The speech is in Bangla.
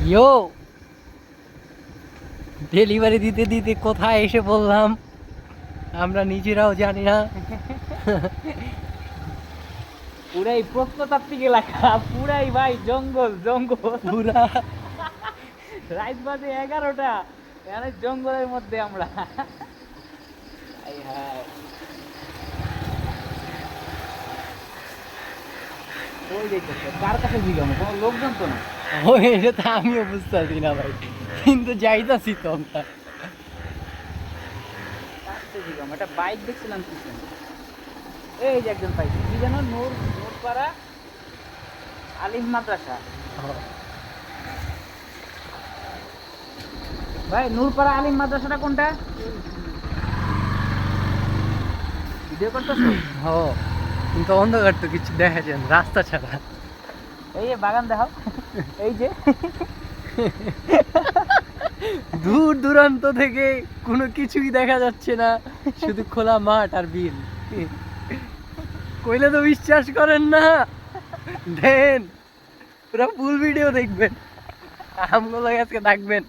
ইয়ো, ডেলিভারি দিতে দিতে কোথায় এসে বললাম আমরা নিজেরাও জানি না। পুরাই প্রত্নতাত্ত্বিক এলাকা, পুরাই ভাই জঙ্গল জঙ্গল। পুরা রাত বাজে 11টা, এখানে জঙ্গলের মধ্যে আমরা। হাই হাই, কই যাইতেছে? কার কাছে জিজ্ঞাসা, কোনো লোকজন তো না। ওই এটা তো আমিও বুঝতেছি না ভাই, কিন্তু যাইতাছি তো আমরা। কার কাছে জিজ্ঞাসা, একটা বাইক দেখছিলাম পিছনে। এই যে একজন পাইছি, কি যেন, নূরপাড়া আলিম মাদ্রাসা। ভাই নূরপাড়া আলিম মাদ্রাসাটা কোনটা? ভিডিও করতেছো? ও, কিন্তু অন্ধকার তো কিছু দেখা যায় না, রাস্তা ছাড়া। এই যে বাগান দেখাও, এই যে দূর দূরান্ত থেকে কোনো কিছুই দেখা যাচ্ছে না, শুধু খোলা মাঠ আর বিল। কইলে তো বিশ্বাস করেন না, দেন পুরো ফুল ভিডিও দেখবেন, আমগুলো আজকে থাকবেন।